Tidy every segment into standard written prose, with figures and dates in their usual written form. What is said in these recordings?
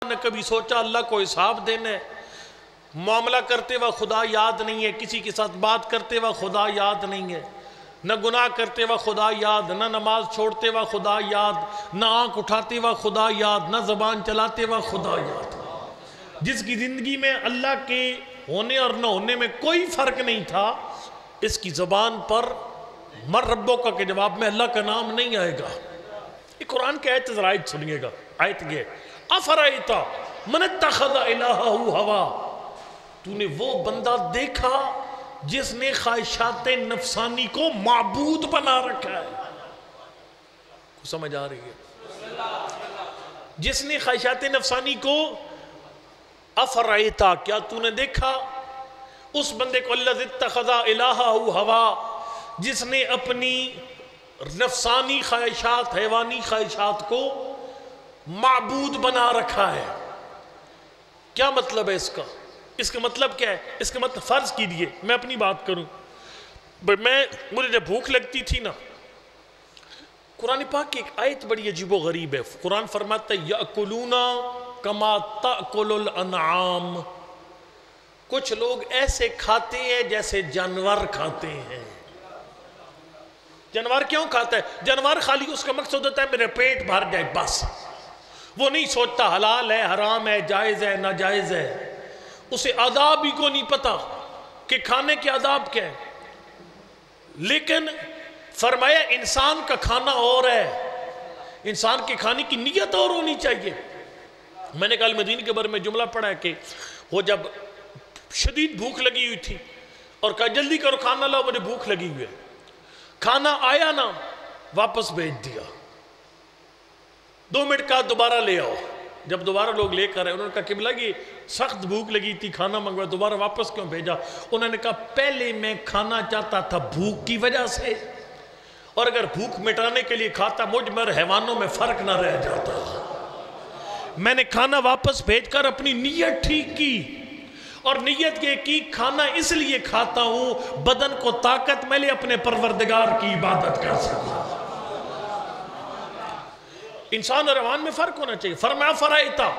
نہ کبھی سوچا اللہ کو حساب دینا ہے. معاملہ کرتے وقت خدا یاد نہیں ہے, کسی کے ساتھ بات کرتے وقت خدا یاد نہیں ہے, نہ گناہ کرتے وقت خدا یاد, نہ نماز چھوڑتے وقت خدا یاد, نہ آنکھ اٹھاتے وقت خدا یاد, نہ زبان چلاتے وقت خدا یاد. جس کی زندگی میں اللہ کے ہونے اور نہ ہونے میں کوئی فرق نہیں تھا, اس کی زبان پر مر ربوں کا کے جواب میں اللہ کا نام نہیں آئے گا. یہ قرآن کی آیت ذرا آیت سنیے گا. آیت یہ افرائیتا من اتخذ الہہ ہوا, تو نے وہ بندہ دیکھا جس نے خواہشات نفسانی کو معبود بنا رکھا ہے. کو سمجھ آ رہی ہے؟ جس نے خواہشات نفسانی کو, افرائیتا کیا تو نے دیکھا اس بندے کو, الذی اتخذ الہہ ہوا, جس نے اپنی نفسانی خواہشات, حیوانی خواہشات کو معبود بنا رکھا ہے. کیا مطلب ہے اس کا؟ اس کا مطلب کیا ہے؟ اس کا مطلب فرض کیجئے میں اپنی بات کروں, مجھے جب بھوک لگتی تھی نا, قرآن پاک کی ایک آیت بڑی عجیب و غریب ہے. قرآن فرماتا ہے یأکلون کما تأکل الانعام, کچھ لوگ ایسے کھاتے ہیں جیسے جانور کھاتے ہیں. جانور کیوں کھاتا ہے؟ جانور خالی اس کا مقصد ہوتا ہے میرے پیٹ بھر جائے بس, وہ نہیں سوچتا حلال ہے حرام ہے جائز ہے ناجائز ہے, اسے آداب ہی کو نہیں پتا کہ کھانے کے آداب کیا ہے. لیکن فرمایا انسان کا کھانا اور ہے, انسان کے کھانے کی نیت اور ہونی چاہیے. میں نے کل مدینہ کے بارے میں جملہ پڑھا ہے کہ وہ جب شدید بھوک لگی ہوئی تھی اور کہا جلدی کرو کھانا لاؤ مجھے بھوک لگی ہوئی ہے, کھانا آیا نا واپس بھیج دیا, 2 منٹ کا دوبارہ لے آؤ. جب دوبارہ لوگ لے کر آئے انہوں نے کہا قبلہ کی سخت بھوک لگی تھی کھانا منگوایا, دوبارہ واپس کیوں بھیجا؟ انہوں نے کہا پہلے میں کھانا چاہتا تھا بھوک کی وجہ سے, اور اگر بھوک مٹانے کے لیے کھاتا مجھ میں حیوانوں میں فرق نہ رہ جاتا. میں نے کھانا واپس بھیج کر اپنی نیت ٹھیک کی, اور نیت یہ کی کھانا اس لیے کھاتا ہوں بدن کو طاقت ملے اپنے پروردگار کی عبادت کر سکوں. انسان اور حیوان میں فرق ہونا چاہیے. فرمایا فرائیتا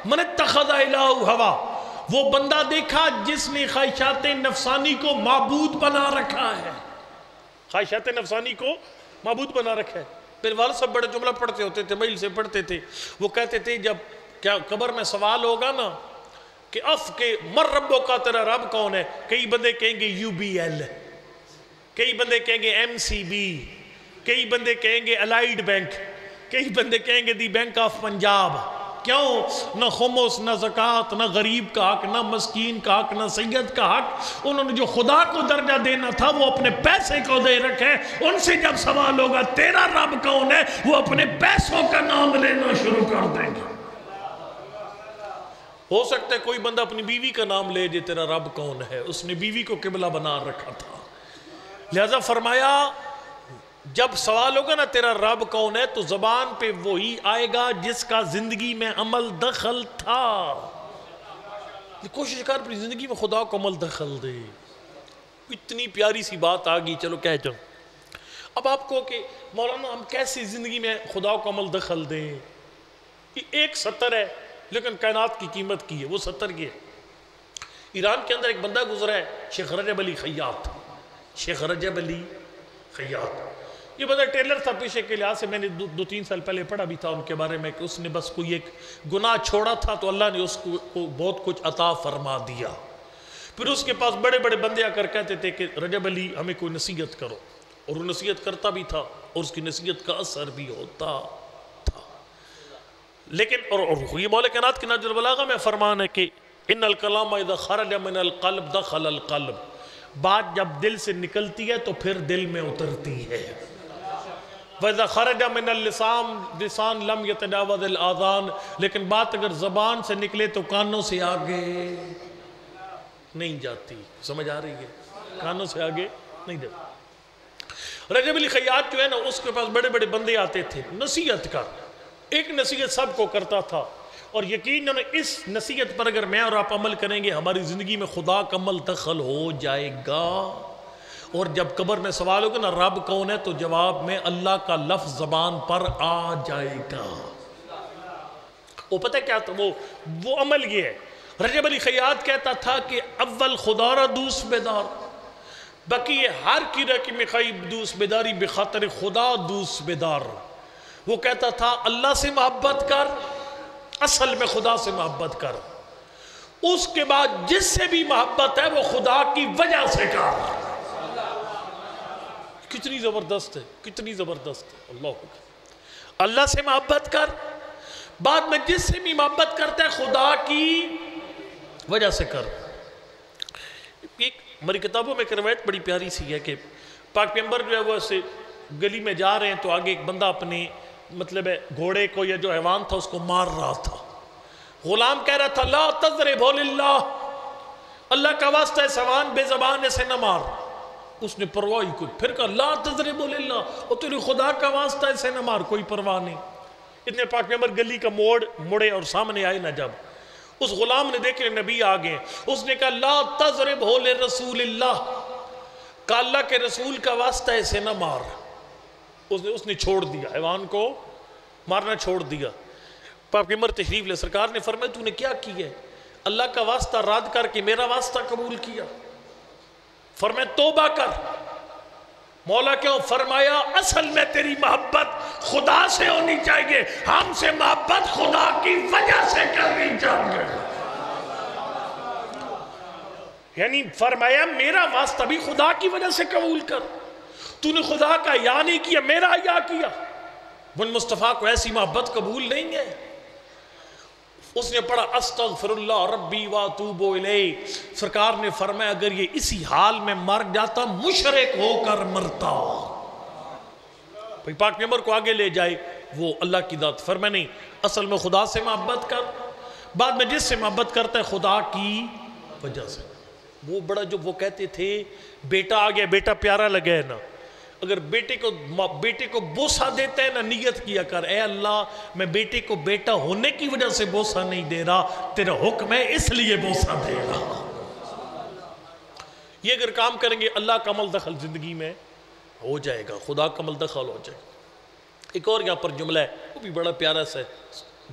من اتخذ الہہ ہوا, وہ بندہ دیکھا جس نے خواہشات نفسانی کو معبود بنا رکھا ہے. خواہشات نفسانی کو معبود بنا رکھا ہے. پھر والد صاحب بڑے جملہ پڑھتے ہوتے تھے, مجل سے پڑھتے تھے, وہ کہتے تھے جب کیا قبر میں سوال ہوگا نا کہ کے مر ربوں کا تیرا رب کون ہے, کئی بندے کہیں گے UBL, کئی بندے کہیں گے MCB, کئی بندے کہیں گے الائیڈ بینک, کئی بندے کہیں گے دی بینک آف پنجاب. کیوں؟ نہ خمس نہ زکوٰۃ, نہ غریب کا حق, نہ مسکین کا حق, نہ سید کا حق. انہوں نے جو خدا کو درجہ دینا تھا وہ اپنے پیسے کو دے رکھے. ان سے جب سوال ہوگا تیرا رب کون ہے, وہ اپنے پیسوں کا نام لینا شروع کر دیں گے. ہو سکتا ہے کوئی بندہ اپنی بیوی کا نام لے جے تیرا رب کون ہے, اس نے بیوی کو قبلہ بنا رکھا تھا. لہذا فرمایا جب سوال ہوگا نا تیرا رب کون ہے, تو زبان پہ وہی آئے گا جس کا زندگی میں عمل دخل تھا. کوشش کر اپنی زندگی میں خدا کو عمل دخل دے. اتنی پیاری سی بات آگئی, چلو کہہ جاؤں. اب آپ کو کہ مولانا ہم کیسے زندگی میں خدا کو عمل دخل دیں؟ یہ ایک سطر ہے لیکن کائنات کی قیمت کی ہے. وہ سطر یہ ہے, ایران کے اندر ایک بندہ گزرا ہے شیخ رجب علی خیاط. شیخ رجب علی خیاط یہ بندہ ٹیلر تھا پیشے کے لحاظ سے. میں نے 2-3 سال پہلے پڑھا بھی تھا ان کے بارے میں کہ اس نے بس کوئی ایک گناہ چھوڑا تھا تو اللہ نے اس کو بہت کچھ عطا فرما دیا. پھر اس کے پاس بڑے بڑے بندے آ کر کہتے تھے کہ رجب علی ہمیں کوئی نصیحت کرو, اور وہ نصیحت کرتا بھی تھا اور اس کی نصیحت کا اثر بھی ہوتا تھا. لیکن اور یہ مولا کائنات کی نہج البلاغہ میں فرمان ہے کہ ان الکلام اذا خرج من القلب دخل القلب, بات جب دل سے نکلتی ہے تو پھر دل میں اترتی ہے. وَإِذَا خَرَجَ مِنَ اللِّسَانِ لسان لَمْ يَتَجَاوَزِ الْآذَانِ, لیکن بات اگر زبان سے نکلے تو کانوں سے آگے نہیں جاتی. سمجھ آ رہی ہے؟ کانوں سے آگے نہیں جاتی. رجب علی خیاط جو ہے نا, اس کے پاس بڑے بڑے بندے آتے تھے نصیحت کر. ایک نصیحت سب کو کرتا تھا, اور یقیناً اس نصیحت پر اگر میں اور آپ عمل کریں گے ہماری زندگی میں خدا کا عمل دخل ہو جائے گا. اور جب قبر میں سوال ہوگا نا رب کون ہے, تو جواب میں اللہ کا لفظ زبان پر آ جائے گا. وہ پتہ کیا تھا وہ عمل یہ ہے. رجب علی خیاط کہتا تھا کہ اول خدا را دوست بیدار، باقی یہ ہر کی رکی میں خیب دوست بیداری بخاطر خدا دوست بیدار. وہ کہتا تھا اللہ سے محبت کر، اصل میں خدا سے محبت کر، اس کے بعد جس سے بھی محبت ہے وہ خدا کی وجہ سے کر. کتنی زبردست ہے، کتنی زبردست ہے. اللہ سے محبت کر، بعد میں جس سے بھی محبت کرتا ہے خدا کی وجہ سے کر. ایک ہماری کتابوں میں ایک روایت بڑی پیاری سی ہے کہ پاک پیغمبر جو ہے وہ ایسے گلی میں جا رہے ہیں تو آگے ایک بندہ اپنے مطلب ہے گھوڑے کو یا جو حیوان تھا اس کو مار رہا تھا. غلام کہہ رہا تھا لا تضرب للہ، اللہ کا واسطہ ہے حیوان بے زبان ایسے نہ مار. اس نے پرواہ ہی کچھ، پھر کہا لا تضرب للہ، اور تیری خدا کا واسطہ ایسے نہ مار، کوئی پرواہ نہیں. اتنے پاک پیغمبر گلی کا مڑے اور سامنے آئے نہ، جب اس غلام نے دیکھے نبی آگے، اس نے کہا لا تضرب لرسول اللہ، کہ اللہ کے رسول کا واسطہ ایسے نہ مار. اس نے چھوڑ دیا، حیوان کو مارنا چھوڑ دیا. پاک پیغمبر تشریف لے، سرکار نے فرمایا تو نے کیا کیا ہے؟ اللہ کا واسطہ رد کر کے میرا واسطہ قبول کیا. فرمایا توبہ کر. مولا کیوں؟ فرمایا اصل میں تیری محبت خدا سے ہونی چاہیے، ہم سے محبت خدا کی وجہ سے کرنی چاہیے. یعنی فرمایا میرا واسطہ بھی خدا کی وجہ سے قبول کر. تو نے خدا کا یا نہیں کیا، میرا یا کیا. من مصطفیٰ کو ایسی محبت قبول نہیں ہے. اس نے پڑھا استغفر اللہ ربی واتوب الیہ. سرکار نے فرمایا اگر یہ اسی حال میں مر جاتا مشرک ہو کر مرتا. پاک پیغمبر کو آگے لے جائے وہ اللہ کی ذات. فرمایا نہیں، اصل میں خدا سے محبت کر، بعد میں جس سے محبت کرتا ہے خدا کی وجہ سے. وہ بڑا جو وہ کہتے تھے بیٹا آ گیا، بیٹا پیارا لگا ہے نا، اگر بیٹے کو بوسہ دیتا ہے نا، نیت کیا کر اے اللہ میں بیٹے کو بیٹا ہونے کی وجہ سے بوسہ نہیں دے رہا، تیرا حکم ہے اس لیے بوسہ دے رہا. یہ اگر کام کریں گے اللہ کا عمل دخل زندگی میں ہو جائے گا، خدا کا عمل دخل ہو جائے گا. ایک اور یہاں پر جملہ ہے وہ بھی بڑا پیارا سا ہے،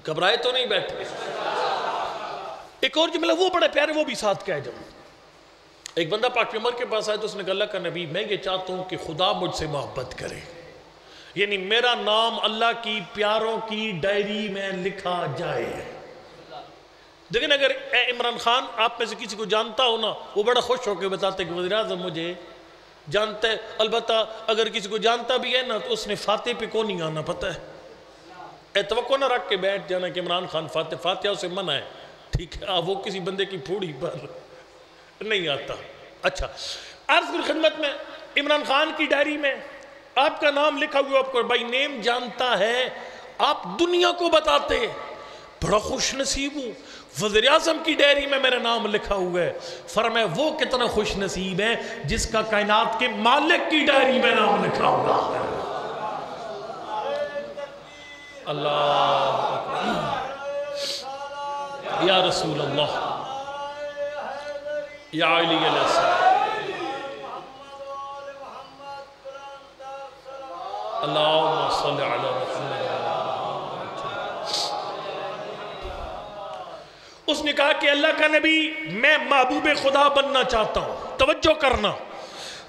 گھبرائے تو نہیں بیٹھے. ایک اور جملہ وہ بڑا پیارا، وہ بھی ساتھ کہہ جاؤں. ایک بندہ پاک پیغمبر کے پاس آئے تو اس نے کہا اللہ کا نبی میں یہ چاہتا ہوں کہ خدا مجھ سے محبت کرے، یعنی میرا نام اللہ کی پیاروں کی ڈائری میں لکھا جائے. لیکن اگر اے عمران خان آپ میں سے کسی کو جانتا ہو نا، وہ بڑا خوش ہو کے بتاتے کہ وزیر اعظم مجھے جانتا ہے. البتہ اگر کسی کو جانتا بھی ہے نا تو اس نے فاتح پہ کو نہیں آنا، پتہ ہے. اے توقع نہ رکھ کے بیٹھ جانا کہ عمران خان فاتحہ اسے منع ہے، ٹھیک ہے، وہ کسی بندے کی پھوڑی پر نہیں آتا. اچھا عرض کر خدمت میں عمران خان کی ڈائری میں آپ کا نام لکھا ہوا، آپ کو بائی نیم جانتا ہے، آپ دنیا کو بتاتے بڑا خوش نصیب ہوں وزیر اعظم کی ڈائری میں میرا نام لکھا ہوا ہے. فرمایا وہ کتنا خوش نصیب ہے جس کا کائنات کے مالک کی ڈائری میں نام لکھا ہوا ہے. اللہ یا رسول اللہ یا علی علیہ السلام. اللہم صلی علی رسول اللہ. اس نے کہا کہ اللہ کا نبی میں محبوب خدا بننا چاہتا ہوں. توجہ کرنا،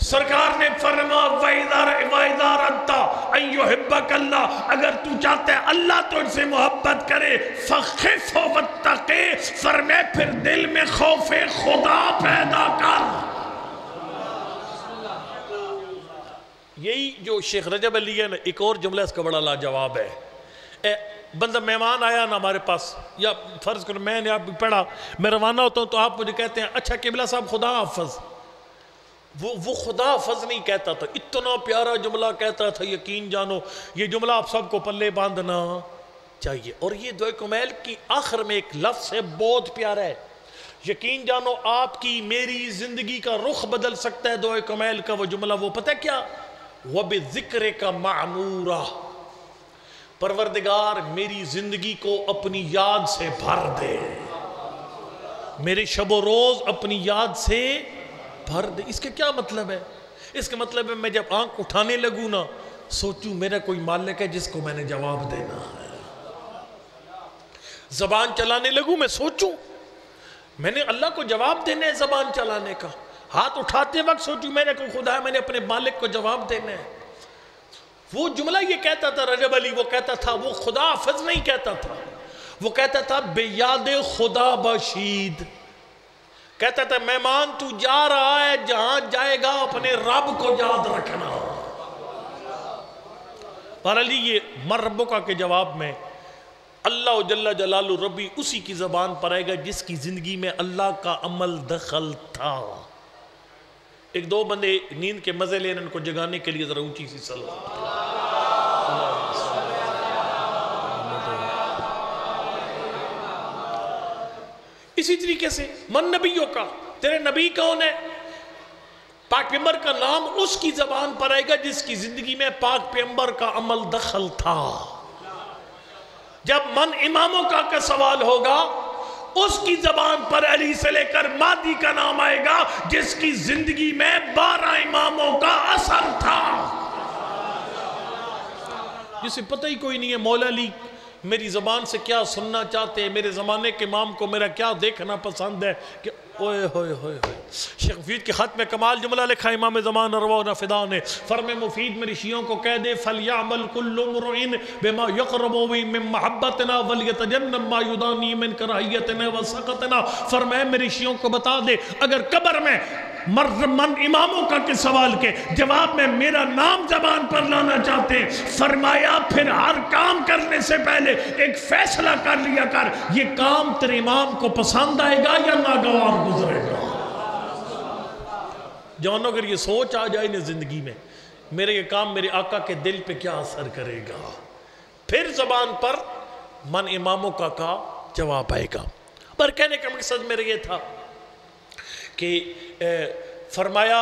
سرکار نے فرما وَإِذَا رَدْتَ أَن يُحِبَّكَ اللَّهُ، اگر تو چاہتا ہے اللہ تجھ سے محبت کرے فَخِفْ وَاتَّقِ، فرمائے پھر دل میں خوف خدا پیدا کر. یہی جو شیخ رجب علی ہے نا، ایک اور جملہ اس کا بڑا لاجواب ہے. بندہ مہمان آیا نا ہمارے پاس، یا فرض کرو میں نے آپ بھی پڑھا، میں روانہ ہوتا ہوں تو آپ مجھے کہتے ہیں اچھا قبلہ صاحب خدا حافظ. وہ خدا حافظ نہیں کہتا تھا، اتنا پیارا جملہ کہتا تھا، یقین جانو یہ جملہ آپ سب کو پلے باندھنا چاہیے. اور یہ دعائے کمیل کی آخر میں ایک لفظ ہے بہت پیارا ہے، یقین جانو آپ کی میری زندگی کا رخ بدل سکتا ہے دعائے کمیل کا. وہ جملہ وہ پتہ کیا؟ وَبِذِكْرِكَ مَعْمُورًا، پروردگار میری زندگی کو اپنی یاد سے بھر دے، میرے شب و روز اپنی یاد سے بھر دے. اس کے کیا مطلب ہے؟ اس کے مطلب ہے میں جب آنکھ اٹھانے لگوں نا سوچوں میرا کوئی مالک ہے جس کو میں نے جواب دینا ہے. زبان چلانے لگوں میں سوچوں میں نے اللہ کو جواب دینا ہے زبان چلانے کا. ہاتھ اٹھاتے وقت سوچوں میں نے کوئی خدا ہے میں نے اپنے مالک کو جواب دینا ہے. وہ جملہ یہ کہتا تھا رجب علی, وہ کہتا تھا وہ خدا حافظ نہیں کہتا تھا, وہ کہتا تھا بے یاد خدا باشید. کہتا تھا مہمان تو جا رہا ہے جہاں جائے گا اپنے رب کو یاد رکھنا. بہرحال یہ مر ربکا کے جواب میں اللہ جل جلالہ ربی اسی کی زبان پر آئے گا جس کی زندگی میں اللہ کا عمل دخل تھا. ایک دو بندے نیند کے مزے لینے ان کو جگانے کے لیے ذرا اونچی سی صلوات. اسی طریقے سے من نبیوں کا, تیرے نبی کون ہے؟ پاک پیغمبر کا نام اس کی زبان پر آئے گا جس کی زندگی میں پاک پیغمبر کا عمل دخل تھا. جب من اماموں کا سوال ہوگا اس کی زبان پر علی سے لے کر مہدی کا نام آئے گا جس کی زندگی میں 12 اماموں کا اثر تھا. جسے پتہ ہی کوئی نہیں ہے مولا علی میری زبان سے کیا سننا چاہتے ہیں, میرے زمانے کے امام کو میرا کیا دیکھنا پسند ہے. کہ اوئے ہوئے ہوئے ہوئے شیخ مفید کے خط میں کمال جملہ لکھا امام زمان ارواح فدا نے. فرم مفید میری شیعوں کو کہہ دے فَلْيَعْمَلْ كُلُّ مُرْعِن بِمَا يَقْرَبُ مِن مَحَبَّتِنَا وَلْيَتَجَنَّبْ مَا يُدَانِي مِن كَرَاهِيَّتِنَا وَسَقَطِنَا. فرمایا میری شیعوں کو بتا دے اگر قبر میں من اماموں کا کے سوال کے جواب میں میرا نام زبان پر لانا چاہتے ہیں, فرمایا پھر ہر کام کرنے سے پہلے ایک فیصلہ کر لیا کر یہ کام تیرے امام کو پسند آئے گا یا ناگوار گزرے گا. جوانوں اگر یہ سوچ آ جائے نا زندگی میں میرے یہ کام میرے آقا کے دل پہ کیا اثر کرے گا, پھر زبان پر من اماموں کا جواب آئے گا. پر کہنے کا مقصد میرے یہ تھا کہ فرمایا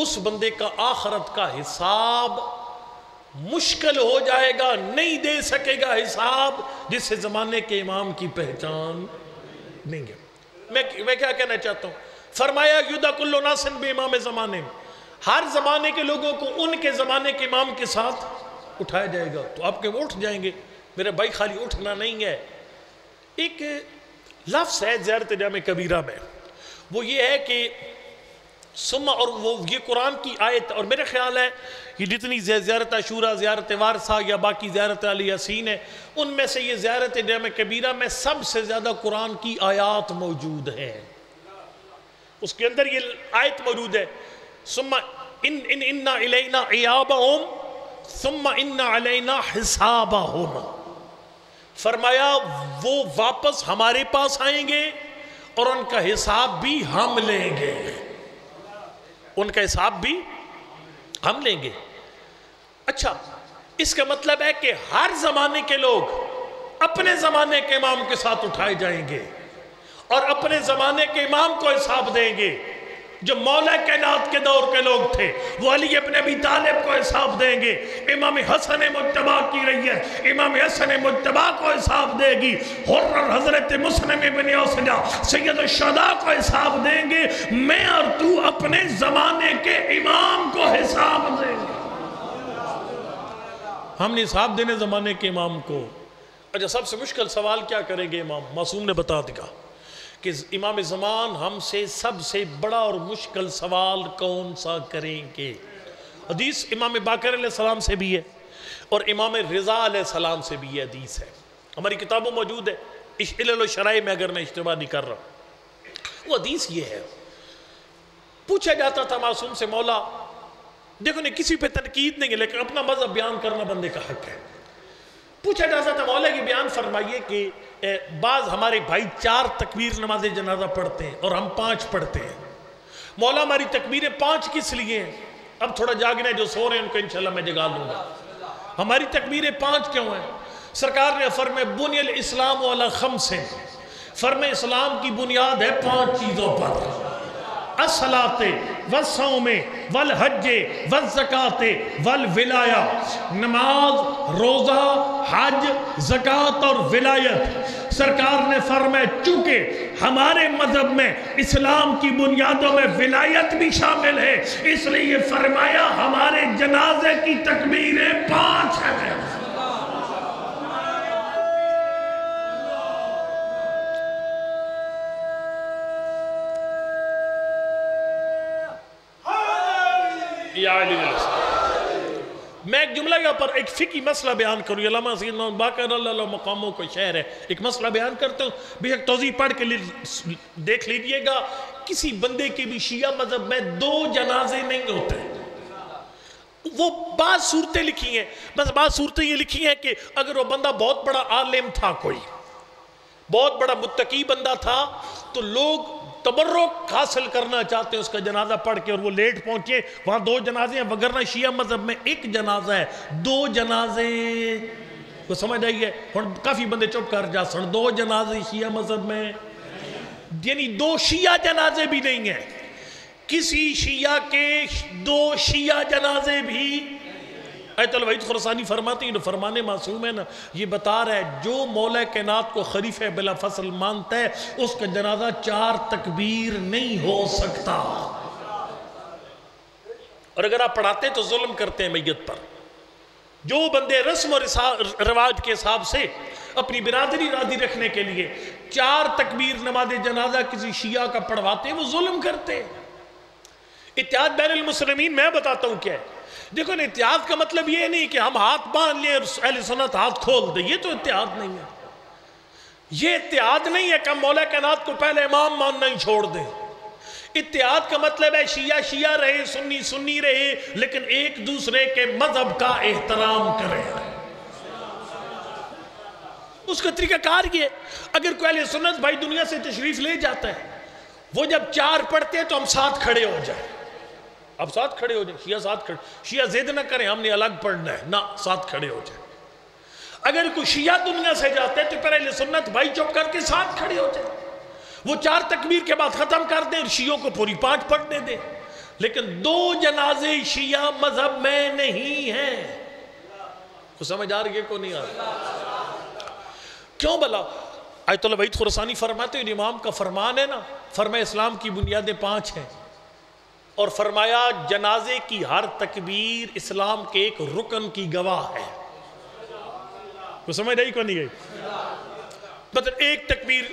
اس بندے کا آخرت کا حساب مشکل ہو جائے گا, نہیں دے سکے گا حساب جس سے زمانے کے امام کی پہچان نہیں ہے. میں کیا کہنا چاہتا ہوں, فرمایا یدع کل ناس بامام زمانے, ہر زمانے کے لوگوں کو ان کے زمانے کے امام کے ساتھ اٹھایا جائے گا. تو آپ کے وہ اٹھ جائیں گے میرے بھائی, خالی اٹھنا نہیں ہے. ایک لفظ ہے زیارت جامع کبیرہ میں, وہ یہ ہے کہ سما, اور وہ یہ قرآن کی آیت, اور میرے خیال ہے یہ جتنی زیارت عاشورہ, زیارت وارثہ یا باقی زیارت علی یاسین ہے ان میں سے یہ زیارت جامع کبیرہ میں سب سے زیادہ قرآن کی آیات موجود ہیں. اس کے اندر یہ آیت موجود ہے ثم ان الینا ایابہم ثم ان علینا حسابہم. فرمایا وہ واپس ہمارے پاس آئیں گے اور ان کا حساب بھی ہم لیں گے, ان کا حساب بھی ہم لیں گے. اچھا, اس کا مطلب ہے کہ ہر زمانے کے لوگ اپنے زمانے کے امام کے ساتھ اٹھائے جائیں گے اور اپنے زمانے کے امام کو حساب دیں گے. جو مولا کائنات کے دور کے لوگ تھے وہ علی ابن ابی طالب کو حساب دیں گے, امام حسن مجتبیٰ کی ریت امام حسن مجتبیٰ کو حساب دے گی, حرر حضرت مسلم ابن اوسجا سید الشہداء کو حساب دیں گے. میں اور تو اپنے زمانے کے امام کو حساب دیں گے. ہم نے حساب دینے زمانے کے امام کو. اچھا, سب سے مشکل سوال کیا کریں گے امام؟ معصوم نے بتا دیا کہ امام زمان ہم سے سب سے بڑا اور مشکل سوال کون سا کریں گے. حدیث امام باقر علیہ السلام سے بھی ہے اور امام رضا علیہ السلام سے بھی یہ حدیث ہے, ہماری کتابوں موجود ہے, علل و شرائع میں اگر میں اشتباہ نہیں کر رہا. وہ حدیث یہ ہے, پوچھا جاتا تھا معصوم سے مولا دیکھو نہیں کسی پہ تنقید نہیں ہے لیکن اپنا مذہب بیان کرنا بندے کا حق ہے. پوچھا جاتا تھا مولا کی بیان فرمائیے کہ بعض ہمارے بھائی 4 تکبیر نماز جنازہ پڑھتے ہیں اور ہم 5 پڑھتے ہیں. مولا ہماری تکبیریں 5 کس لیے ہیں؟ اب تھوڑا جاگنا ہے, جو سو رہے ہیں ان کو انشاءاللہ میں جگا لوں گا. ہماری تکبیریں 5 کیوں ہیں؟ سرکار نے فرمایا بنی الاسلام علی 5, فرمایا اسلام کی بنیاد ہے 5 چیزوں پر, الصلاۃ والصوم والحج والزکاۃ والولایہ. نماز, روزہ, حج, زکاة اور ولایت. سرکار نے فرمایا چونکہ ہمارے مذہب میں اسلام کی بنیادوں میں ولایت بھی شامل ہے اس لیے فرمایا ہمارے جنازے کی تکبیریں 5 ہیں. علی میں ایک جملہ یہاں پر ایک فقہی مسئلہ بیان کروں، علامہ سید محمد باقر اللہ مقاموں کو شہر ہے، ایک مسئلہ بیان کرتا ہوں، بھی ایک توضیح پڑھ کے دیکھ لیجئے گا۔ کسی بندے کے بھی شیعہ مذہب میں 2 جنازے نہیں ہوتے، وہ بعض صورتیں لکھی ہیں، بس بعض صورتیں یہ لکھی ہیں کہ اگر وہ بندہ بہت بڑا عالم تھا، کوئی بہت بڑا متقی بندہ تھا، تو لوگ تبرک حاصل کرنا چاہتے ہیں اس کا جنازہ پڑھ کے، اور وہ لیٹ پہنچے، وہاں 2 جنازے ہیں، وگرنہ شیعہ مذہب میں 1 جنازہ ہے، 2 جنازے کو سمجھ آئیے، اور کافی بندے چپ کر جا سن، 2 جنازے شیعہ مذہب میں، یعنی 2 شیعہ جنازے بھی نہیں ہیں، کسی شیعہ کے 2 شیعہ جنازے بھی۔ ایت الوحید خراسانی فرماتے ہیں، فرمانے معصوم ہے نا، یہ بتا رہا ہے جو مولا کائنات کو خلیفہ بلا فصل مانتا ہے اس کا جنازہ 4 تکبیر نہیں ہو سکتا، اور اگر آپ پڑھاتے تو ظلم کرتے ہیں میت پر۔ جو بندے رسم و رواج کے حساب سے اپنی برادری راضی رکھنے کے لیے 4 تکبیر نماز جنازہ کسی شیعہ کا پڑھواتے ہیں، وہ ظلم کرتے ہیں۔ اتحاد بین المسلمین میں بتاتا ہوں کیا ہے، دیکھو نا، اتحاد کا مطلب یہ نہیں کہ ہم ہاتھ باندھ لیں اور اہل سنت ہاتھ کھول دیں، یہ تو اتحاد نہیں ہے۔ یہ اتحاد نہیں ہے کہ ہم مولا کائنات کو پہلے امام ماننا ہی چھوڑ دیں۔ اتحاد کا مطلب ہے شیعہ شیعہ رہے، سنی سنی رہے، لیکن ایک دوسرے کے مذہب کا احترام کریں۔ اس کا طریقہ کار یہ، اگر کوئی اہل سنت بھائی دنیا سے تشریف لے جاتا ہے، وہ جب 4 پڑھتے ہیں تو ہم ساتھ کھڑے ہو جائیں، اب ساتھ کھڑے ہو جائیں، شیعہ ساتھ کھڑے، شیعہ زید نہ کریں ہم نے الگ پڑھنا ہے، نہ ساتھ کھڑے ہو جائیں۔ اگر کوئی شیعہ دنیا سے جاتا ہے تو پھر اہل سنت بھائی چپ کر کے ساتھ کھڑے ہو جائیں، وہ 4 تکبیر کے بعد ختم کر دیں اور شیعوں کو پوری 5 پڑھنے دیں، لیکن 2 جنازے شیعہ مذہب میں نہیں ہیں۔ کو سمجھ آ رہی ہے کو نہیں آ رہی؟ کیوں بلا؟ آیت اللہ وحید خراسانی فرماتے ہیں، امام کا فرمان ہے نا، فرمایا اسلام کی بنیادیں 5 ہیں، اور فرمایا جنازے کی ہر تکبیر اسلام کے ایک رکن کی گواہ ہے۔ کو سمجھ آئی کو نہیں گئی؟ مطلب ایک تکبیر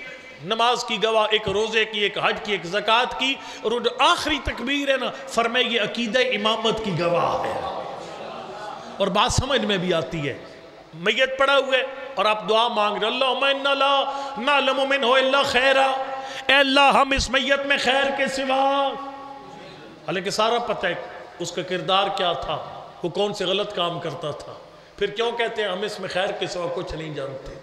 نماز کی گواہ، ایک روزے کی، ایک حج کی، ایک زکوٰۃ کی، اور آخری تکبیر ہے نا، فرمایا یہ عقیدہ امامت کی گواہ ہے۔ اور بات سمجھ میں بھی آتی ہے، میت پڑا ہوئے اور آپ دعا مانگ رہے، اللہم انا لا نعلم منہ الا خیرا، اے اللہ ہم اس میت میں خیر کے سوا، حالانکہ سارا پتہ ہے اس کا کردار کیا تھا، وہ کون سے غلط کام کرتا تھا، پھر کیوں کہتے ہیں ہم اس میں خیر کے سوا کچھ نہیں جانتے؟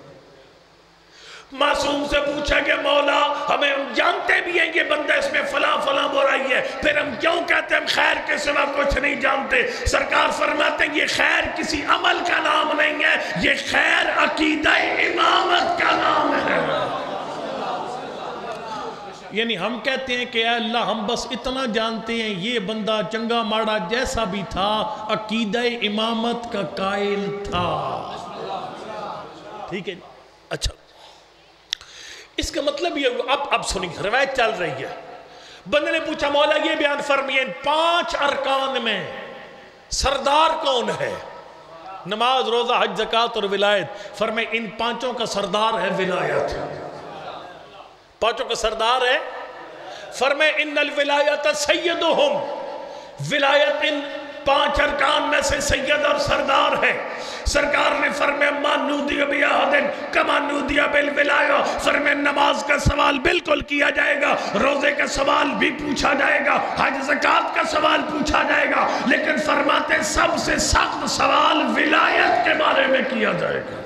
معصوم سے پوچھا کہ مولا ہمیں جانتے بھی ہیں کہ بندہ اس میں فلاں فلاں برائی ہے، پھر ہم کیوں کہتے ہیں ہم خیر کے سوا کچھ نہیں جانتے؟ سرکار فرماتے ہیں یہ خیر کسی عمل کا نام نہیں ہے، یہ خیر عقیدہ امامت کا نام ہے۔ یعنی ہم کہتے ہیں کہ اے اللہ ہم بس اتنا جانتے ہیں یہ بندہ چنگا ماڑا جیسا بھی تھا عقیدہ امامت کا قائل تھا، ٹھیک ہے؟ اچھا، اس کا مطلب یہ ہوا، اب سنیں، روایت چل رہی ہے، بندے نے پوچھا مولا یہ بیان فرمائیں ان 5 ارکان میں سردار کون ہے؟ نماز، روزہ، حج، زکوٰۃ اور ولایت۔ فرمائے ان 5 کا سردار ہے ولایت، 5 کا سردار ہے۔ فرمائے ان الولایت سیدہم، ولایت ان 5 ارکان میں سے سید اور سردار ہے۔ سرکار نے فرمایا ما نودی بعہد کما نودی بالولایہ، فرمایا نماز کا سوال بالکل کیا جائے گا، روزے کا سوال بھی پوچھا جائے گا، حج زکوٰۃ کا سوال پوچھا جائے گا، لیکن فرماتے ہیں سب سے سخت سوال ولایت کے بارے میں کیا جائے گا،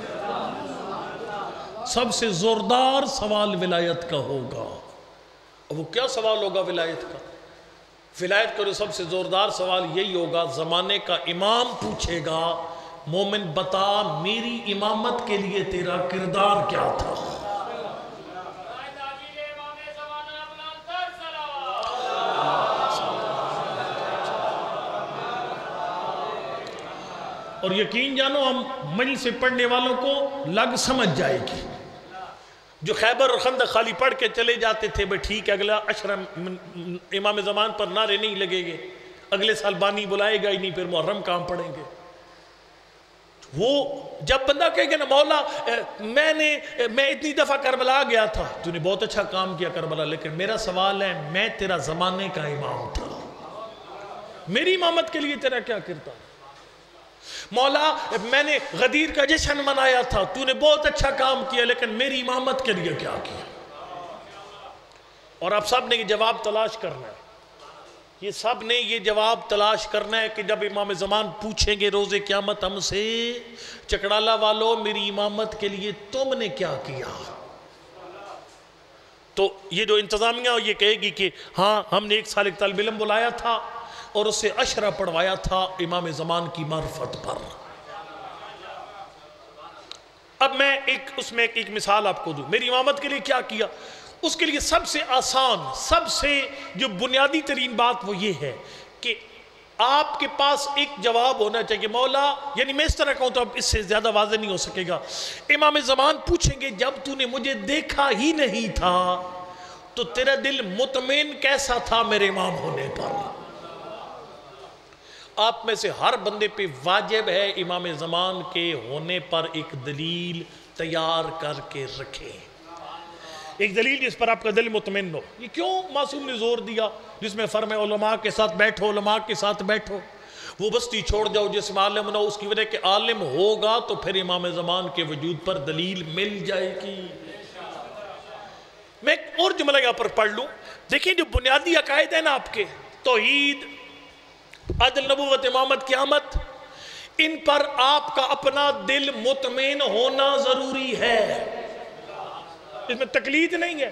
سب سے زوردار سوال ولایت کا ہوگا۔ وہ کیا سوال ہوگا ولایت کا؟ ولایت کا سب سے زوردار سوال یہی ہوگا، زمانے کا امام پوچھے گا مومن بتا میری امامت کے لیے تیرا کردار کیا تھا؟ اور یقین جانو ہم مجلس سے پڑھنے والوں کو لگ سمجھ جائے گی، جو خیبر اور خندق خالی پڑھ کے چلے جاتے تھے بھئی ٹھیک ہے اگلا عشرہ امام زمان پر نعرے نہیں لگے گے، اگلے سال بانی بلائے گا ہی نہیں، پھر محرم کام پڑھیں گے۔ وہ جب بندہ کہے گا نا مولا میں اتنی دفعہ کربلا گیا تھا، تو نے بہت اچھا کام کیا کربلا، لیکن میرا سوال ہے میں تیرا زمانے کا امام تھا، میری امامت کے لیے تیرا کیا کردار؟ مولا میں نے غدیر کا جشن منایا تھا، تو نے بہت اچھا کام کیا، لیکن میری امامت کے لیے کیا کیا؟ اور آپ سب نے یہ جواب تلاش کرنا ہے، یہ سب نے یہ جواب تلاش کرنا ہے کہ جب امام زمان پوچھیں گے روز قیامت ہم سے، چکڑالہ والو میری امامت کے لیے تم نے کیا کیا؟ تو یہ جو انتظامیہ یہ کہے گی کہ ہاں ہم نے ایک سال ایک طالب علم بلایا تھا اور اسے عشرہ پڑھوایا تھا امام زمان کی معرفت پر۔ اب میں اس میں ایک مثال آپ کو دوں، میری امامت کے لیے کیا کیا؟ اس کے لیے سب سے آسان، سب سے جو بنیادی ترین بات وہ یہ ہے کہ آپ کے پاس ایک جواب ہونا چاہیے۔ مولا، یعنی میں اس طرح کہوں تو اب اس سے زیادہ واضح نہیں ہو سکے گا۔ امام زمان پوچھیں گے جب تو نے مجھے دیکھا ہی نہیں تھا تو تیرا دل مطمئن کیسا تھا میرے امام ہونے پر؟ آپ میں سے ہر بندے پہ واجب ہے امام زمان کے ہونے پر ایک دلیل تیار کر کے رکھیں، ایک دلیل جس پر آپ کا دل مطمئن ہو۔ یہ کیوں معصوم نے زور دیا جس میں فرمائے علماء کے ساتھ بیٹھو، علماء کے ساتھ بیٹھو، وہ بستی چھوڑ جاؤ جس میں عالم نہ ہو، اس کی وجہ کہ عالم ہوگا تو پھر امام زمان کے وجود پر دلیل مل جائے گی۔ میں ایک اور جملہ یہاں پر پڑھ لوں، دیکھیں جو بنیادی عقائد ہیں نا آپ کے، توحید، عدل، نبوت، امامت، قیامت، ان پر آپ کا اپنا دل مطمئن ہونا ضروری ہے، اس میں تقلید نہیں ہے۔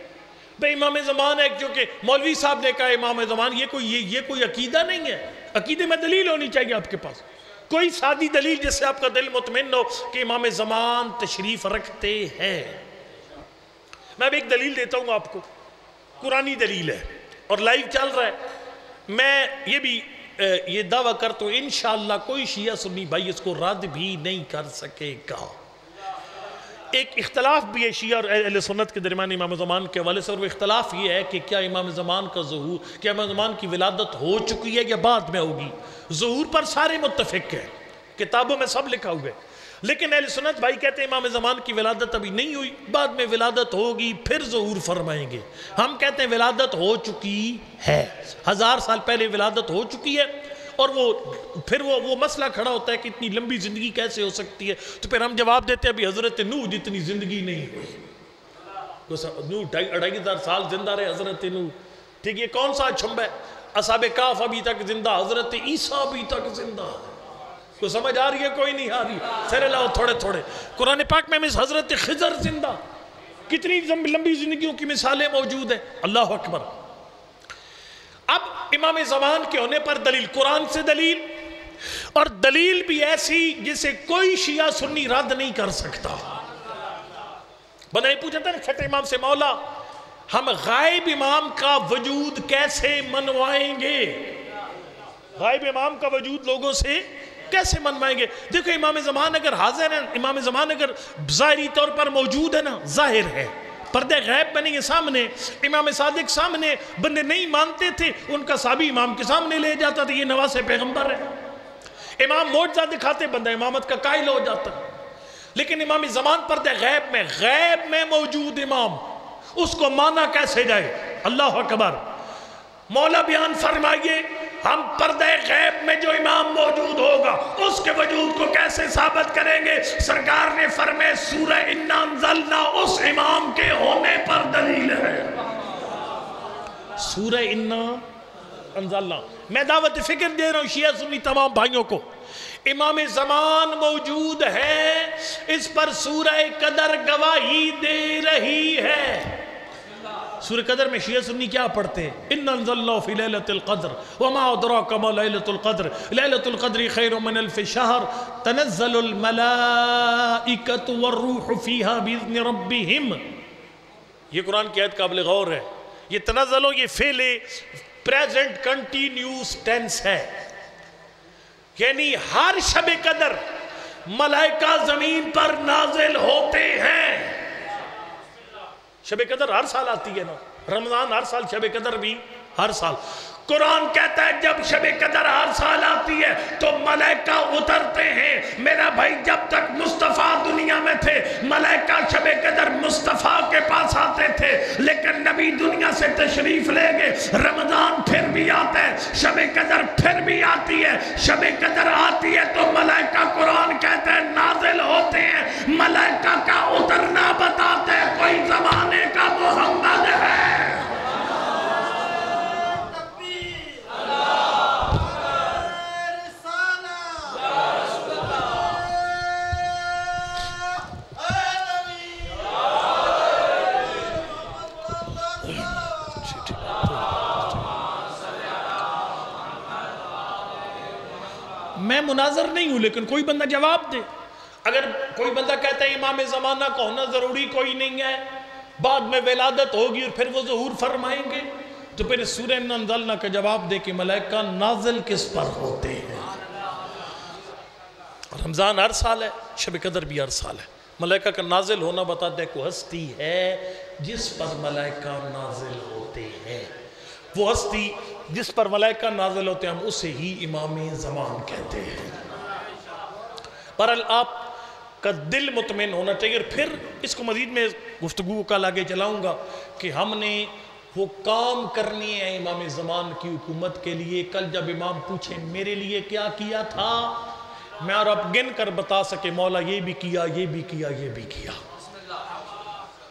بھئی امام زمان ہے کیونکہ مولوی صاحب نے کہا امام زمان، یہ کوئی عقیدہ نہیں ہے۔ عقیدے میں دلیل ہونی چاہیے آپ کے پاس، کوئی سادی دلیل جس سے آپ کا دل مطمئن ہو کہ امام زمان تشریف رکھتے ہیں۔ میں اب ایک دلیل دیتا ہوں آپ کو، قرآنی دلیل ہے اور لائیو چل رہا ہے۔ میں یہ بھی یہ دعویٰ کرتا ہوں انشاءاللہ کوئی شیعہ سنی بھائی اس کو رد بھی نہیں کر سکے گا۔ ایک اختلاف بھی ہے شیعہ اور اہل سنت کے درمیان امام زمان کے حوالے سے، اور وہ اختلاف یہ ہے کہ کیا امام زمان کا ظہور، کیا امام زمان کی ولادت ہو چکی ہے یا بعد میں ہوگی؟ ظہور پر سارے متفق ہیں، کتابوں میں سب لکھا ہوئے، لیکن اہل سنت بھائی کہتے ہیں امام زمان کی ولادت ابھی نہیں ہوئی، بعد میں ولادت ہوگی پھر ظہور فرمائیں گے۔ ہم کہتے ہیں ولادت ہو چکی ہے، 1000 سال پہلے ولادت ہو چکی ہے، اور پھر وہ مسئلہ کھڑا ہوتا ہے کہ اتنی لمبی زندگی کیسے ہو سکتی ہے؟ تو پھر ہم جواب دیتے ہیں ابھی حضرت نوح جتنی زندگی نہیں ہوئی، نوح 2500 سال زندہ رہے حضرت نوح، ٹھیک، یہ کون سا چھمبا ہے؟ اصحاب کہف ابھی تک زندہ، حضرت عیسیٰ ابھی تک زندہ۔ کوئی سمجھ آ رہی ہے؟ کوئی نہیں آ رہی؟ سر لاؤ تھوڑے تھوڑے۔ قرآن پاک میں حضرت خضر زندہ، کتنی لمبی زندگیوں کی مثالیں موجود ہیں۔ اللہ اکبر۔ اب امام زمان کے ہونے پر دلیل، قرآن سے دلیل، اور دلیل بھی ایسی جسے کوئی شیعہ سنی رد نہیں کر سکتا۔ بندہ یہ پوچھتا ہے چھٹے امام سے، مولا ہم غائب امام کا وجود کیسے منوائیں گے؟ غائب امام کا وجود لوگوں سے کیسے منوائیں گے؟ دیکھو امام زمان اگر حاضر ہے، امام زمان اگر ظاہری طور پر موجود ہے نا، ظاہر ہے، پردے غیب بنے گے سامنے، امام صادق سامنے، بندے نہیں مانتے تھے ان کا صحابی امام کے سامنے لے جاتا تھا، یہ نواز پیغمبر ہے، امام معجزہ دکھاتے بندہ امامت کا قائل ہو جاتا۔ لیکن امام زمان پردے غیب میں موجود امام، اس کو مانا کیسے جائے؟ اللہ اکبر۔ مولا بیان فرمائیے ہم پردہ غیب میں جو امام موجود ہوگا اس کے وجود کو کیسے ثابت کریں گے؟ سرکار نے فرمائے سورہ انا انزلنا اس امام کے ہونے پر دلیل ہے۔ سورہ انا انزلنا، میں دعوت فکر دے رہا ہوں شیعہ سنی تمام بھائیوں کو، امام زمان موجود ہے، اس پر سورہ قدر گواہی دے رہی ہے۔ سورہ قدر میں شیعہ سنی کیا پڑھتے ہیں؟ اِنَّا انزلناہ فی لیلۃ القدر وما ادراک ما لیلۃ القدر لیلۃ القدر خیر من الف شہر تنزل الملائکۃ والروح فیہا باذن ربہم۔ یہ قرآن کی آیت قابل غور ہے، یہ تنزلو یہ فعل پریزنٹ کنٹینیوس ٹینس ہے، یعنی ہر شب قدر ملائکہ زمین پر نازل ہوتے ہیں۔ شب قدر ہر سال آتی ہے نا، رمضان ہر سال شب قدر بھی ہر سال قرآن کہتا ہے جب شب قدر ہر سال آتی ہے تو ملائکہ اترتے ہیں. میرا بھائی جب تک مصطفیٰ دنیا میں تھے ملائکہ شب قدر مصطفیٰ کے پاس آتے تھے, لیکن نبی دنیا سے تشریف لے گئے. رمضان پھر بھی آتا ہے, شب قدر پھر بھی آتی ہے. شب قدر آتی ہے تو ملائکہ قرآن کہتا ہے نازل ہوتے ہیں. ملائکہ کا اترنا بتاتا ہے کوئی زمانے کا محمد ہے. میں مناظر نہیں ہوں لیکن کوئی بندہ جواب دے. اگر کوئی بندہ کہتا ہے امام زمانہ کا ہونا ضروری کوئی نہیں ہے, بعد میں ولادت ہوگی اور پھر وہ ظہور فرمائیں گے, تو پھر سورہ انزلنا کا جواب دے کہ ملائکہ نازل کس پر ہوتے ہیں. رمضان ہر سال ہے, شب قدر بھی ہر سال ہے. ملائکہ کا نازل ہونا بتاتا ہے کوئی ہستی ہے جس پر ملائکہ نازل ہوتے ہیں. وہ ہستی جس پر ملائکہ نازل ہوتے ہیں ہم اسے ہی امام زمان کہتے ہیں. بہرحال آپ کا دل مطمئن ہونا چاہیے. اور پھر اس کو مزید میں گفتگو کا آگے چلاؤں گا کہ ہم نے وہ کام کرنی ہے امام زمان کی حکومت کے لیے. کل جب امام پوچھیں میرے لیے کیا کیا تھا, میں اور آپ گن کر بتا سکے مولا یہ بھی کیا, یہ بھی کیا, یہ بھی کیا.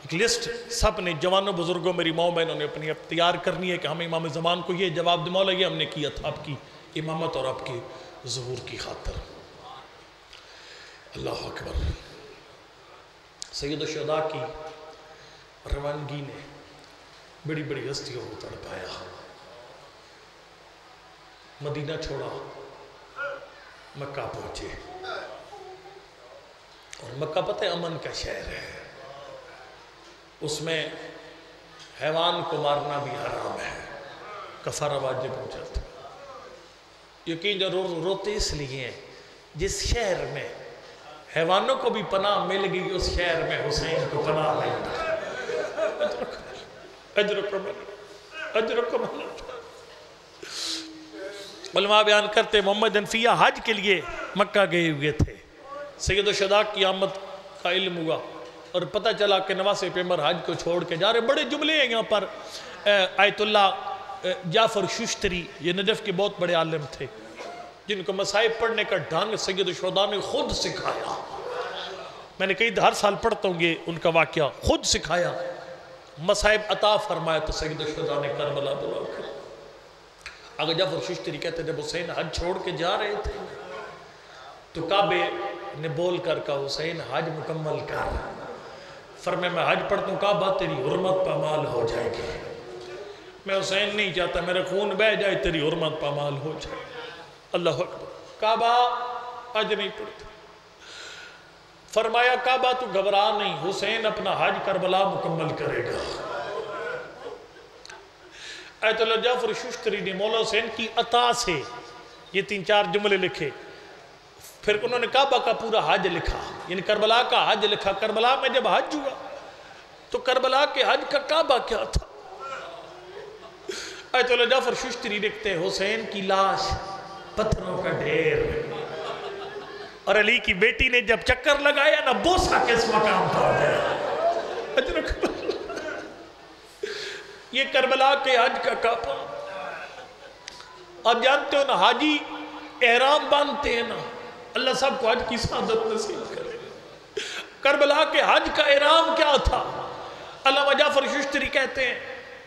ایک لسٹ سب نے جوانوں بزرگوں میری ماں بہنوں نے اپنی اختیار کرنی ہے کہ ہم امام زمان کو یہ جواب دیں مولا یہ ہم نے کیا تھا آپ کی امامت اور آپ کے ظہور کی خاطر. اللہ اکبر. سید الشہداء کی روانگی نے بڑی بڑی ہستیوں کو تڑپایا. مدینہ چھوڑا, مکہ پہنچے, اور مکہ پتہ امن کا شہر ہے. اس میں حیوان کو مارنا بھی حرام ہے, کفارہ واجب ہو جاتا. یقین جو روتے اس لیے ہیں جس شہر میں حیوانوں کو بھی پناہ مل گئی اس شہر میں حسین کو پناہ نہیں ملی. اجرکم علماء بیان کرتے محمد حنفیہ حج کے لیے مکہ گئے ہوئے تھے. سید الشہداء کی آمد کا علم ہوا اور پتہ چلا کہ نواس پیغمبر حج کو چھوڑ کے جا رہے. بڑے جملے ہیں یہاں پر. آیت اللہ جعفر ششتری یہ نجف کے بہت بڑے عالم تھے جن کو مصائب پڑھنے کا ڈھنگ سید الشہداء نے خود سکھایا. میں نے کئی ہر سال پڑھتا ہوں یہ ان کا واقعہ. خود سکھایا, مصائب عطا فرمایا تو سید الشہداء نے کربلا بلا کر. اگر جعفر ششتری کہتے جب حسین حج چھوڑ کے جا رہے تھے تو کعبے نے بول کر کہا حسین حج مکمل کر. فرمایا میں حج پڑھتا ہوں کعبہ تیری حرمت پامال ہو جائے گی. میں حسین نہیں چاہتا میرے خون بہ جائے تیری حرمت پامال ہو جائے. اللہ اکبر. کعبہ حج نہیں پڑھتا. فرمایا کعبہ تو گھبرا نہیں, حسین اپنا حج کربلا مکمل کرے گا. آیت اللہ جعفر ششتری نے مولا حسین کی عطا سے یہ 3-4 جملے لکھے. پھر انہوں نے کعبہ کا پورا حج لکھا, یعنی کربلا کا حج لکھا. کربلا میں جب حج ہوا تو کربلا کے حج کا کعبہ کیا تھا. آیت اللہ جعفر ششتری لکھتے حسین کی لاش پتھروں کا ڈھیر, اور علی کی بیٹی نے جب چکر لگایا نا بوسہ کس مقام پر ہے. یہ کربلا کے حج کا کعبہ. اب جانتے ہو نا حاجی احرام باندھتے ہیں نا, اللہ صاحب کو حج کی سعادت نصیب کرے. کربلا کے حج کا احرام کیا تھا؟ علامہ جعفر ششتری کہتے ہیں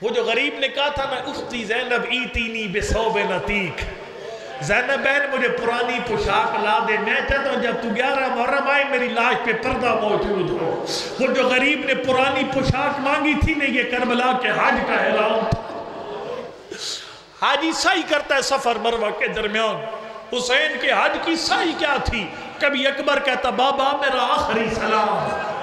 وہ جو غریب نے کہا تھا نا اختی زینب ایتینی بثوب نتیک, زینب بہن مجھے پرانی پوشاک لا دے, میں چاہتا ہوں جب تو 11 محرم آئے میری لاش پہ پردہ موجود ہو. وہ جو غریب نے پرانی پوشاک مانگی تھی نا یہ کربلا کے حج کا اعلان تھا. حاجی سعی کرتا ہے سفر مروہ کے درمیان. حسین کے حج کی سعی کیا تھی؟ کبھی اکبر کہتا بابا میرا آخری سلام.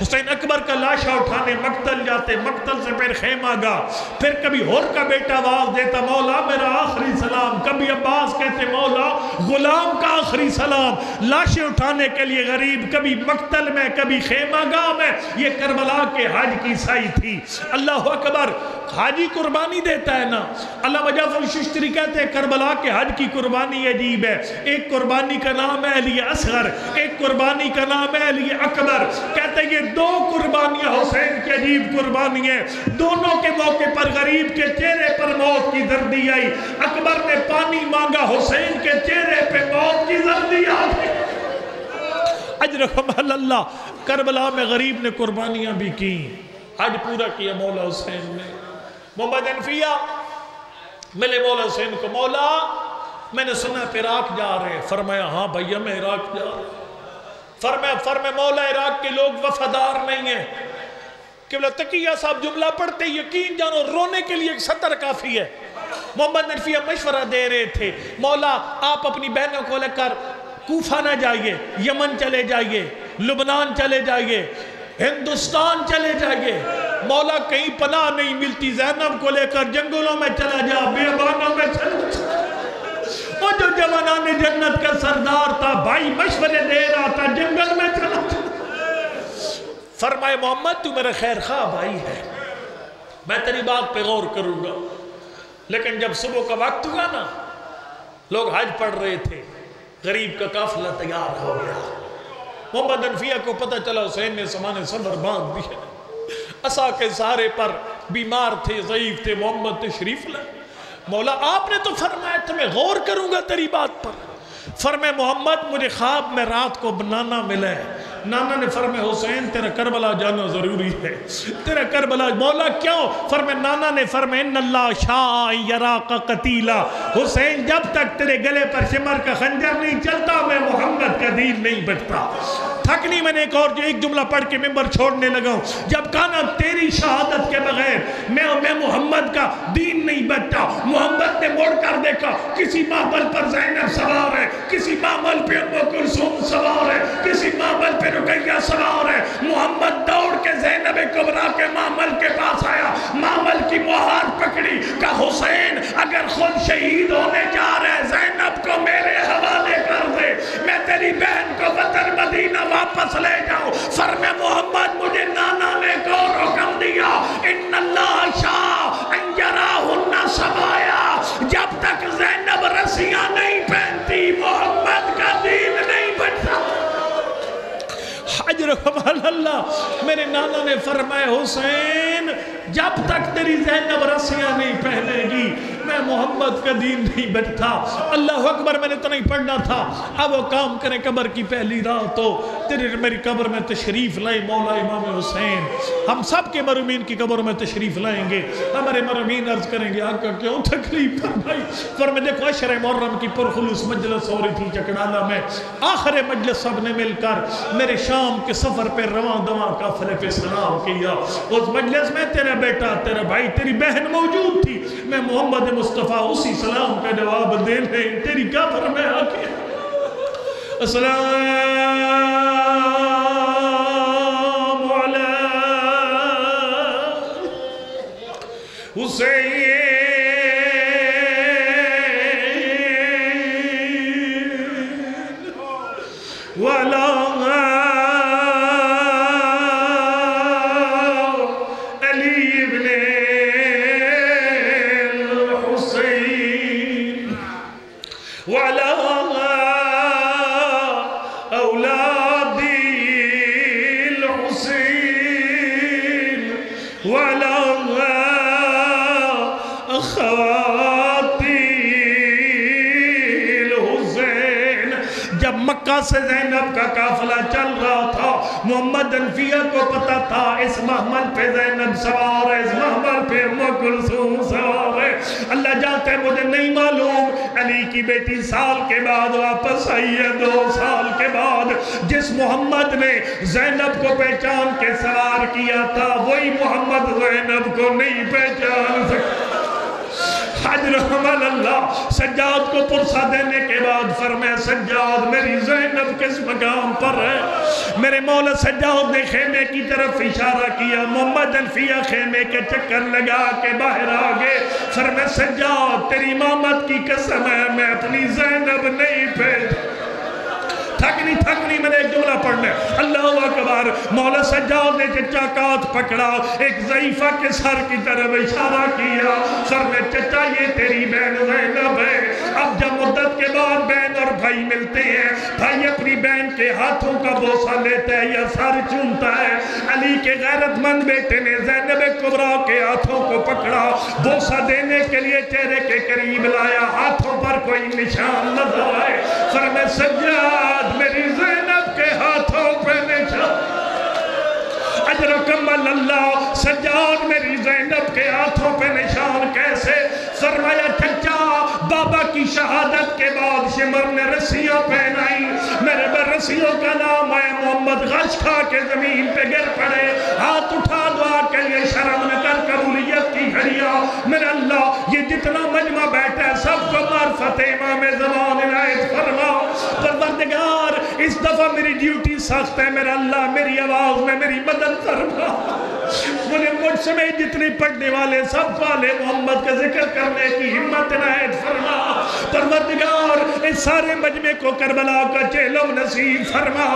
حسین اکبر کا لاشا اٹھانے مقتل جاتے, مقتل سے پھر خیمہ گا. پھر کبھی ہور کا بیٹا آواز دیتا مولا میرا آخری سلام. کبھی عباس کہتے مولا غلام کا آخری سلام. لاشیں اٹھانے کے لیے غریب کبھی مقتل میں کبھی خیمہ گاہ میں. یہ کربلا کے حج کی سعی تھی. اللہ اکبر. حاجی قربانی دیتا ہے نا، علامہ جعفر ششتری کہتے ہیں کربلا کے حج کی قربانی عجیب ہے، ایک قربانی کا نام ہے علی اصغر، ایک قربانی کا نام ہے علی اکبر، کہتے ہیں یہ دو قربانیاں حسین کی عجیب قربانی ہیں، دونوں کے موقع پر غریب کے چہرے پر موت کی زردی آئی، اکبر نے پانی مانگا، حسین کے چہرے پہ موت کی زردی آئی۔ اجرکم اللہ، کربلا میں غریب نے قربانیاں بھی کی، حج پورا کیا مولا حسین نے۔ محمد انفیہ ملے مولا حسین کو، مولا میں نے سنا پہ عراق جا رہے ہیں، فرمایا ہاں بھیا میں عراق جا رہا ہوں، فرمایا مولا عراق کے لوگ وفادار نہیں ہیں، قبلہ تقیہ صاحب جملہ پڑھتے یقین جانو رونے کے لیے ایک سطر کافی ہے۔ محمد انفیہ مشورہ دے رہے تھے، مولا آپ اپنی بہنوں کو لے کر کوفہ نہ جائیے، یمن چلے جائیے، لبنان چلے جائیے، ہندوستان چلے جائیے، مولا کہیں پناہ نہیں ملتی، زینب کو لے کر جنگلوں میں چلا جا، بیابانوں میں چلا جا۔ وہ جو جوانان جنت کا سردار تھا، بھائی مشورے دے رہا تھا، جنگل میں چلا جا۔ فرمائے محمد تو میرا خیر خواہ بھائی ہے، میں تیری بات پہ غور کروں گا، لیکن جب صبح کا وقت ہوا نا، لوگ حج پڑھ رہے تھے، غریب کا قافلہ تیار ہو گیا، محمد انفیہ کو پتہ چلا حسین نے سامان صبر باندھ دیا، عصا کے سہارے پر بیمار تھے، ضعیف تھے، محمد تشریف لائے۔ مولا آپ نے تو فرمایا تھا میں غور کروں گا تیری بات پر، فرمائے محمد مجھے خواب میں رات کو نانا ملا ہے، نانا نے فرمایا حسین تیرا کربلا جانا ضروری ہے، تیرا کربلا۔ مولا کیوں؟ فرمایا نانا نے فرمایا ان اللہ شاء یراک قتیلا، حسین جب تک تیرے گلے پر شمر کا خنجر نہیں چلتا میں محمد کا دین نہیں بٹتا۔ تھک نہیں، میں نے ایک جملہ پڑھ کے ممبر چھوڑنے لگا ہوں، جب کہا تیری شہادت کے بغیر میں محمد کا دین نہیں بٹتا۔ محمد نے موڑ کر دیکھا، کسی معبل پر زینب سوار ہے، کسی معبل پہ ام کلثوم سوار ہے، کسی معبل پہ رقیہ سوار ہے، محمد دوڑ کے زینب کبریٰ کے معبل کے پاس آیا، معبل کی مہار پکڑی، کہا حسین اگر خود شہید ہونے جا رہے زینب کو میرے حوالے کر دے، میں تیری بہن کو وطن مدینہ واپس لے جاؤں۔ فرمایا محمد مجھے نانا نے کو حکم دیا ان اللہ شاء ان یراہن سبایا، جب تک زینب رسیاں نہیں پہنتی محمد کا دین نہیں بٹتا۔ اجرکم اللہ، میرے نانا نے فرمایا حسین جب تک تیری زینب رسیاں نہیں پہنے گی میں محمد کا دین نہیں بٹتا۔ اللہ اکبر، میں نے تو نہیں پڑھنا تھا، اب وہ کام کریں قبر کی پہلی رات ہو تیری میری قبر میں تشریف لائے مولا امام حسین، ہم سب کے مرحومین کی قبر میں تشریف لائیں گے، ہمارے مرحومین عرض کریں گے آقا کیوں تکلیف فرمائی؟ فرمائے دیکھو عشر محرم کی پرخلوص مجلس ہو رہی تھی چکڑالہ میں، آخر مجلس سب نے مل کر میرے شام کے سفر پہ رواں دواں قافلے پہ سلام کیا، اس مجلس میں تیرا بیٹا تیرا بھائی تیری بہن موجود تھی، میں محمد مصطفیٰ اسی سلام کا جواب دینے تیری قبر میں آ کے السلام علی حسین وعلی مکہ سے زینب کا قافلہ چل رہا تھا، محمد انفیہ کو پتا تھا اس محمل پہ زینب سوار ہے، اس محمل پہ ام کلثوم سوار ہے۔ اللہ جانتے ہیں مجھے نہیں معلوم علی کی بیٹی سال کے بعد واپس آئی ہے، 2 سال کے بعد جس محمد نے زینب کو پہچان کے سوار کیا تھا وہی محمد زینب کو نہیں پہچان سکتا۔ حضرت اللہ سجاد کو پرسہ دینے کے بعد فرمایا سجاد میری زینب کس مقام پر ہے؟ میرے مولا سجاد نے خیمے کی طرف اشارہ کیا، محمد انفیہ خیمے کے چکر لگا کے باہر آگے، فرمایا سجاد تیری امامت کی قسم ہے میں اپنی زینب نہیں پہچان۔ تھکنی میں نے ایک جملہ پڑھنا ہے. اللہ اکبر. مولا سجاد نے چچا کا ہاتھ پکڑا, ایک ضعیفہ کے سر کی طرف اشارہ کیا. سر میں چچا یہ تیری بہن زینب ہے. اب جب مدت کے بعد بہن اور بھائی ملتے ہیں, بھائی اپنی بہن کے ہاتھوں کا بوسہ لیتا ہے یا سر چومتا ہے. علی کے غیرت مند بیٹے نے زینب کبریٰ کے ہاتھوں کو پکڑا, بوسہ دینے کے لیے چہرے کے قریب لایا, ہاتھوں پر کوئی نشان نظر آئے. فرمایا سجاد میری زینب کے ہاتھوں پہ نشان. اجرکم اللہ. سجاد میری زینب کے ہاتھوں پہ نشان کیسے؟ فرمایا چچا بابا کی شہادت کے بعد شمر نے رسیاں پہنائی, میرے پر رسیوں کا نام ہے محمد. غش کھا کے زمین پہ گر پڑے, ہاتھ اٹھا دعا کے لیے شرم نہ کر قبولیت کی گھڑیاں. میرے اللہ یہ جتنا مجمع بیٹھا ہے سب کو معرفت امام زمان عنایت فرما. پروردگار اس دفعہ میری ڈیوٹی سخت ہے, میرا اللہ میری آواز میں میری مدد فرما. مجھ سمیت جتنے پڑھنے والے سب کو آل محمد کا ذکر کرنے کی ہمت عنایت فرما. پروردگار اس سارے مجمع کو کربلا کا چہلو نصیب فرما.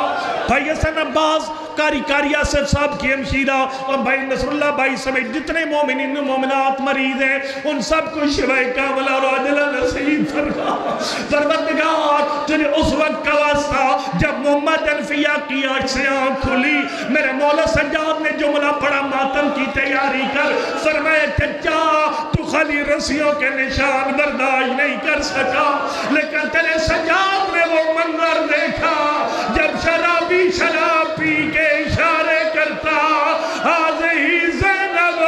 بھائی حسن عباس کاری آصف صاحب کی ہمشیرہ اور بھائی نصر اللہ بھائی سمیت جتنے مومنین و مومنات مریض ہیں ان سب کو شفاء کاملہ اور عاجلہ نصیب فرما. پروردگار تجھے اس وقت کا واسطہ جب محمد انفیہ کی آنکھ سے آنکھ کھلی, میرے مولا سجاد نے جملہ پڑھا ماتم کی تیاری کر. فرمایا چچا تو خالی رسیوں کے نشان برداشت نہیں کر سکا, لیکن تیرے سجاد نے وہ منظر دیکھا جب شرابی شراب پی کے اشارے کرتا, حاضی زینب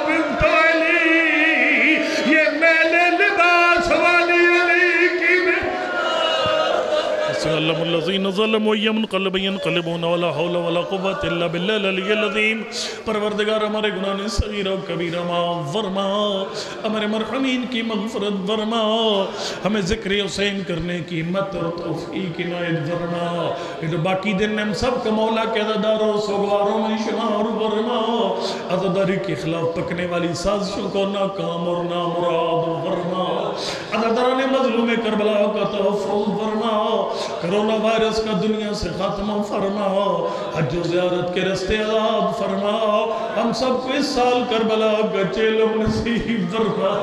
بنت علی, یہ میلے لباس والی علی کی سلم الذین ظلموا ينقلبون ولا حول ولا قوة الا بالله العلی العظیم. پروردگار ہمارے گناہ صغیرہ و کبیرہ معاف فرما, ہمارے مرحومین کی مغفرت فرما, ہمیں ذکر حسین کرنے کی ہمت اور توفیق عنایت فرما. یہ باقی دن ہم سب کا مولا کے عزاداروں سوگواروں میں شمار فرما. عزاداری کے خلاف پکنے والی سازشوں کو ناکام اور نامراد فرما. عزاداران مظلوم کربلا کا تحفظ فرما. کرونا وائرس کا دنیا سے خاتمہ فرما. حج و زیارت کے رستے عذاب فرما. ہم سب کو اس سال کربلا کا چہلم نصیب فرما.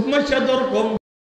مشہد اور قوم